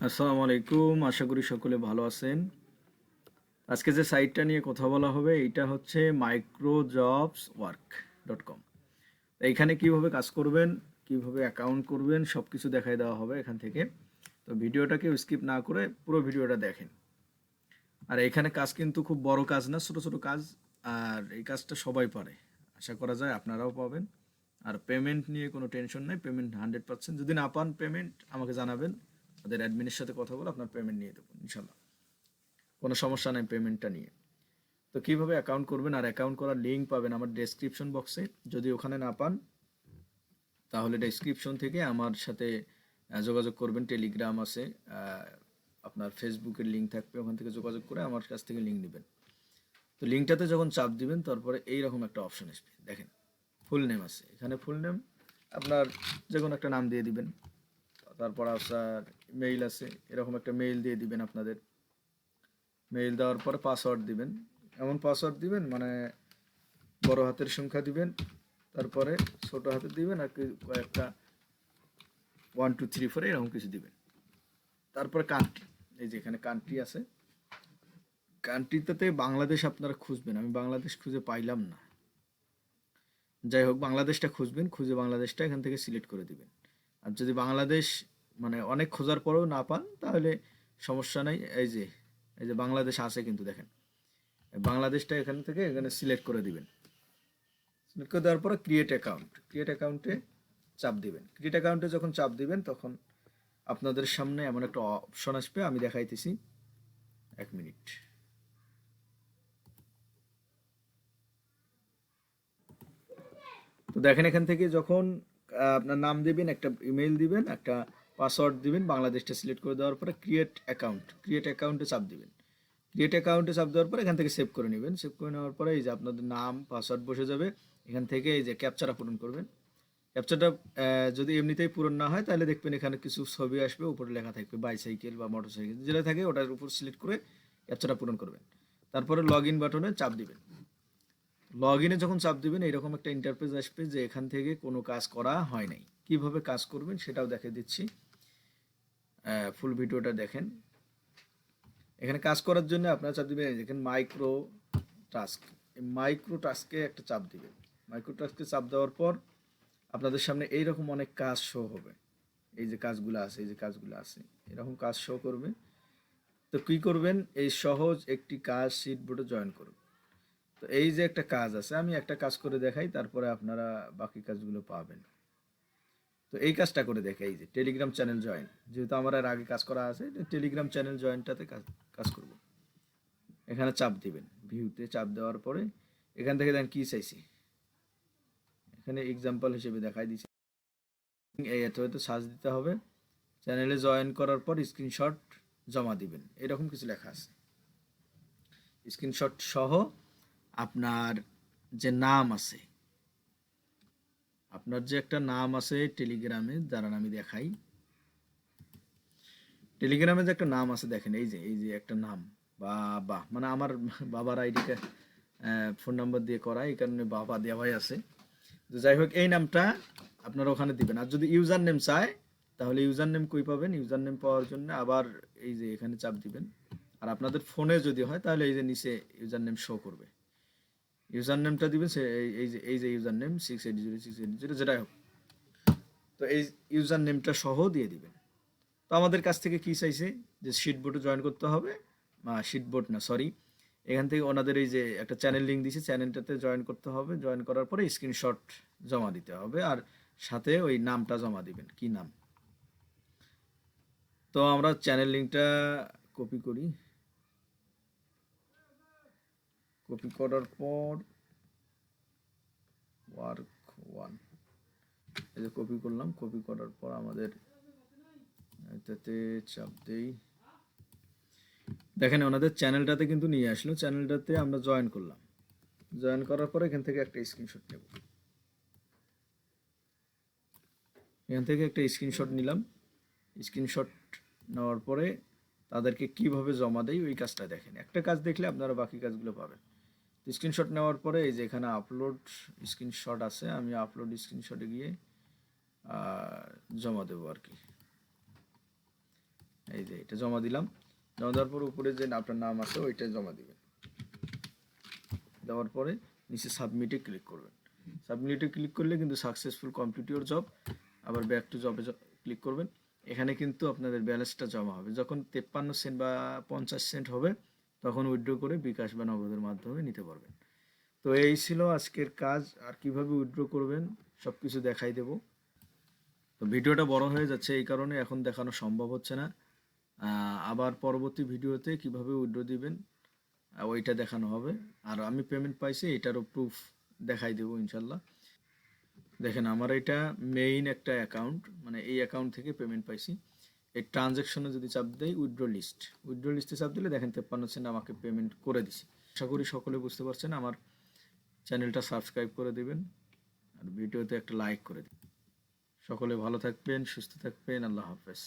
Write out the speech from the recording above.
আসসালামু আলাইকুম, আশা করি সকলে ভালো আছেন। আজকে যে সাইটটা নিয়ে কথা বলা হবে এইটা হচ্ছে microjobswork.com। এইখানে কিভাবে কাজ করবেন, কিভাবে অ্যাকাউন্ট করবেন সব কিছু দেখাই দেওয়া হবে এখান থেকে। তো ভিডিওটাকে স্কিপ না করে পুরো ভিডিওটা দেখেন। আর এখানে কাজ কিন্তু খুব বড় কাজ না, ছোট ছোট কাজ। আর এই কাজটা সবাই পারে, আশা করা যায় আপনারাও পাবেন। আর পেমেন্ট নিয়ে কোনো টেনশন নাই, পেমেন্ট 100%। যদি না পান পেমেন্ট আমাকে জানাবেন, ওদের অ্যাডমিনের সাথে কথা বলে আপনার পেমেন্ট নিয়ে দেবো ইনশাল্লাহ। কোনো সমস্যা নেই পেমেন্টটা নিয়ে। তো কিভাবে অ্যাকাউন্ট করবেন আর অ্যাকাউন্ট করার লিঙ্ক পাবেন আমার ডেসক্রিপশন বক্সে। যদি ওখানে না পান তাহলে ডেসক্রিপশন থেকে আমার সাথে যোগাযোগ করবেন। টেলিগ্রাম আছে, আপনার ফেসবুকের লিঙ্ক থাকবে, ওখান থেকে যোগাযোগ করে আমার কাছ থেকে লিঙ্ক নেবেন। তো লিঙ্কটাতে যখন চাপ দিবেন তারপরে এইরকম একটা অপশন আসবে, দেখেন ফুল নেম আছে এখানে। ফুল নেম আপনার যে কোনো একটা নাম দিয়ে দিবেন। তারপর আপনার মেইল আছে, এরকম একটা মেইল দিয়ে দিবেন। আপনাদের মেইল দেওয়ার পরে পাসওয়ার্ড দিবেন, এমন পাসওয়ার্ড দিবেন মানে বড় হাতের সংখ্যা দিবেন, তারপরে ছোট হাতের দিবেন, আর কয়েকটা 1 2 3 4 এরকম কিছু দিবেন। তারপরে কান্ট্রি, এই যে এখানে কান্ট্রি আছে, কান্ট্রিতে বাংলাদেশ আপনারা খুঁজবেন। আমি বাংলাদেশ খুঁজে পাইলাম না, যাই হোক বাংলাদেশটা খুঁজবেন, খুঁজে বাংলাদেশটা এখান থেকে সিলেক্ট করে দিবেন। আর যদি বাংলাদেশ মানে অনেক খোঁজার পরেও না পান তাহলে সমস্যা নাই। এই যে বাংলাদেশ আছে কিন্তু দেখেন, বাংলাদেশটা এখান থেকে এখানে সিলেক্ট করে দিবেন। সিলেক্ট করে দেওয়ার পরে ক্রিয়েট অ্যাকাউন্ট, ক্রিয়েট অ্যাকাউন্টে চাপ দিবেন। ক্রিয়েট অ্যাকাউন্টে যখন চাপ দিবেন তখন আপনাদের সামনে এমন একটা অপশন আসবে, আমি দেখাইতেছি, 1 মিনিট। তো দেখেন এখান থেকে যখন আপনার নাম দিবেন, একটা ইমেল দিবেন, একটা পাসওয়ার্ড দিবেন, বাংলাদেশটা সিলেক্ট করে দেওয়ার পরে ক্রিয়েট অ্যাকাউন্ট, ক্রিয়েট অ্যাকাউন্টে চাপ দিবেন। ক্রিয়েট অ্যাকাউন্টে চাপ দেওয়ার পরে এখান থেকে সেভ করে নেবেন। সেভ করে নেওয়ার পরে এই যে আপনাদের নাম পাসওয়ার্ড বসে যাবে। এখান থেকে এই যে ক্যাপচাটা পূরণ করবেন। ক্যাপচাটা যদি এমনিতেই পূরণ না হয় তাহলে দেখবেন এখানে কিছু ছবি আসবে, উপরে লেখা থাকবে বাইসাইকেল বা মোটরসাইকেল, যেটা থাকে ওটার উপর সিলেক্ট করে ক্যাপচাটা পূরণ করবেন। তারপরে লগ ইন বাটনে চাপ দিবেন। লগ ইনে যখন চাপ দিবেন এইরকম একটা ইন্টারফেস আসবে যে এখান থেকে কোনো কাজ করা হয় নাই। কিভাবে কাজ করবেন সেটাও দেখিয়ে দিচ্ছি, ফুল ভিডিওটা দেখেন। এখানে কাজ করার জন্য আপনারা চাপ দিবেন দেখেন মাইক্রো টাস্ক। এই মাইক্রো টাস্কে একটা চাপ দিবেন। মাইক্রো টাস্কে চাপ দেওয়ার পর আপনাদের সামনে এইরকম অনেক কাজ শো হবে। এই যে কাজগুলো আছে, এই যে কাজগুলো আছে, এরকম কাজ শো করবে। তো কী করবেন, এই সহজ একটি কাজ শিট বোর্ডে জয়েন করুন। তো এই যে একটা কাজ আছে, আমি একটা কাজ করে দেখাই, তারপরে আপনারা বাকি কাজগুলো পাবেন। তো এই কাজটা করে দেখাই, এই যে টেলিগ্রাম চ্যানেল জয়েন, যেহেতু আমার আর আগে কাজ করা আছে, টেলিগ্রাম চ্যানেল জয়েনটাতে কাজ করব। এখানে চাপ দিবেন, ভিউতে চাপ দেওয়ার পরে এখান থেকে দেখেন কী চাইছি, এখানে এক্সাম্পল হিসেবে দেখাই দিচ্ছি। এই এত হয়তো সার্চ দিতে হবে। চ্যানেলে জয়েন করার পর স্ক্রিনশট জমা দিবেন, এরকম কিছু লেখা আছে। স্ক্রিনশট সহ আপনার যে নাম আছে, আপনার যে একটা নাম আছে টেলিগ্রামে, দাঁড়ান আমি দেখাই। টেলিগ্রামে যে একটা নাম আছে দেখেন, এই যে একটা নাম, বাবা মানে আমার বাবার আইডিটা ফোন নাম্বার দিয়ে করা, এই কারণে বাবা দেওয়াই আছে। তো যাই হোক এই নামটা আপনারা ওখানে দিবেন। আর যদি ইউজার নেম চায় তাহলে ইউজার নেম কই পাবেন, ইউজার নেম পাওয়ার জন্য আবার এই যে এখানে চাপ দিবেন। আর আপনাদের ফোনে যদি হয় তাহলে এই যে নিচে ইউজার নেম শো করবে, ইউজার নেমটা দিবেন। সে এই যে ইউজার নেম 680 680 যেটাই হোক, তো এই ইউজার নেমটা সহ দিয়ে দিবেন। তো আমাদের কাছ থেকে কি চাইছে যে শিট বোর্ডে জয়েন করতে হবে, শিট বোর্ড না সরি, এখান থেকে ওনাদের এই যে একটা চ্যানেল লিঙ্ক দিয়েছে, চ্যানেলটাতে জয়েন করতে হবে। জয়েন করার পরে স্ক্রিনশট জমা দিতে হবে, আর সাথে ওই নামটা জমা দিবেন, কি নাম। তো আমরা চ্যানেল লিঙ্কটা কপি করি। কপি করার পর ওয়ার্ক ওয়ান, এই যে কপি করলাম। কপি করার পর আমাদের এটাতে চাপ দেই, দেখেন ওনাদের চ্যানেলটাতে কিন্তু নিয়ে আসলো। চ্যানেলটাতে আমরা জয়েন করলাম। জয়েন করার পরে এখান থেকে একটা স্ক্রিনশট নেব। এখান থেকে একটা স্ক্রিনশট নিলাম। স্ক্রিনশট নেওয়ার পরে তাদেরকে কিভাবে জমা দেয় ওই কাজটা দেখেন। একটা কাজ দেখলে আপনারা বাকি কাজগুলো পাবেন। স্ক্রিনশট নেওয়ার পরে এই যে এখানে আপলোড স্ক্রিনশট আছে, আমি আপলোড স্ক্রিনশটে গিয়ে জমা দেবো আর কি। এই যে এটা জমা দিলাম। জমা দেওয়ার পর উপরে যে আপনার নাম আছে ওইটা জমা দিবেন। দেওয়ার পরে নিচে সাবমিটে ক্লিক করবেন। সাবমিটে ক্লিক করলে কিন্তু সাকসেসফুল কমপ্লিট ইউর জব। আবার ব্যাক টু জবে ক্লিক করবেন। এখানে কিন্তু আপনাদের ব্যালেন্সটা জমা হবে। যখন 53 সেন্ট বা 50 সেন্ট হবে তখন উইথড্র করে বিকাশ বা নগদের মাধ্যমে নিতে পারবেন। তো এই ছিল আজকের কাজ। আর কিভাবে উইথড্র করবেন সব কিছু দেখাই দেব। তো ভিডিওটা বড় হয়ে যাচ্ছে, এই কারণে এখন দেখানো সম্ভব হচ্ছে না। আবার পরবর্তী ভিডিওতে কিভাবে উইথড্র দিবেন ওইটা দেখানো হবে। আর আমি পেমেন্ট পাইছি এটারও প্রুফ দেখাই দেবো ইনশাল্লাহ। দেখেন আমার এটা মেইন একটা অ্যাকাউন্ট, মানে এই অ্যাকাউন্ট থেকে পেমেন্ট পাইছি। এই ট্রানজ্যাকশনে যদি চাপ দেই উইথড্র লিস্টে চাপ দিলে দেখেন 53 সেন্ট আমাকে পেমেন্ট করে দিছে। আশা করি সকলে বুঝতে পারছেন। আমার চ্যানেলটা সাবস্ক্রাইব করে দিবেন আর ভিডিওতে একটা লাইক করে দিবেন। সকলে ভালো থাকবেন, সুস্থ থাকবেন। আল্লাহ হাফেজ।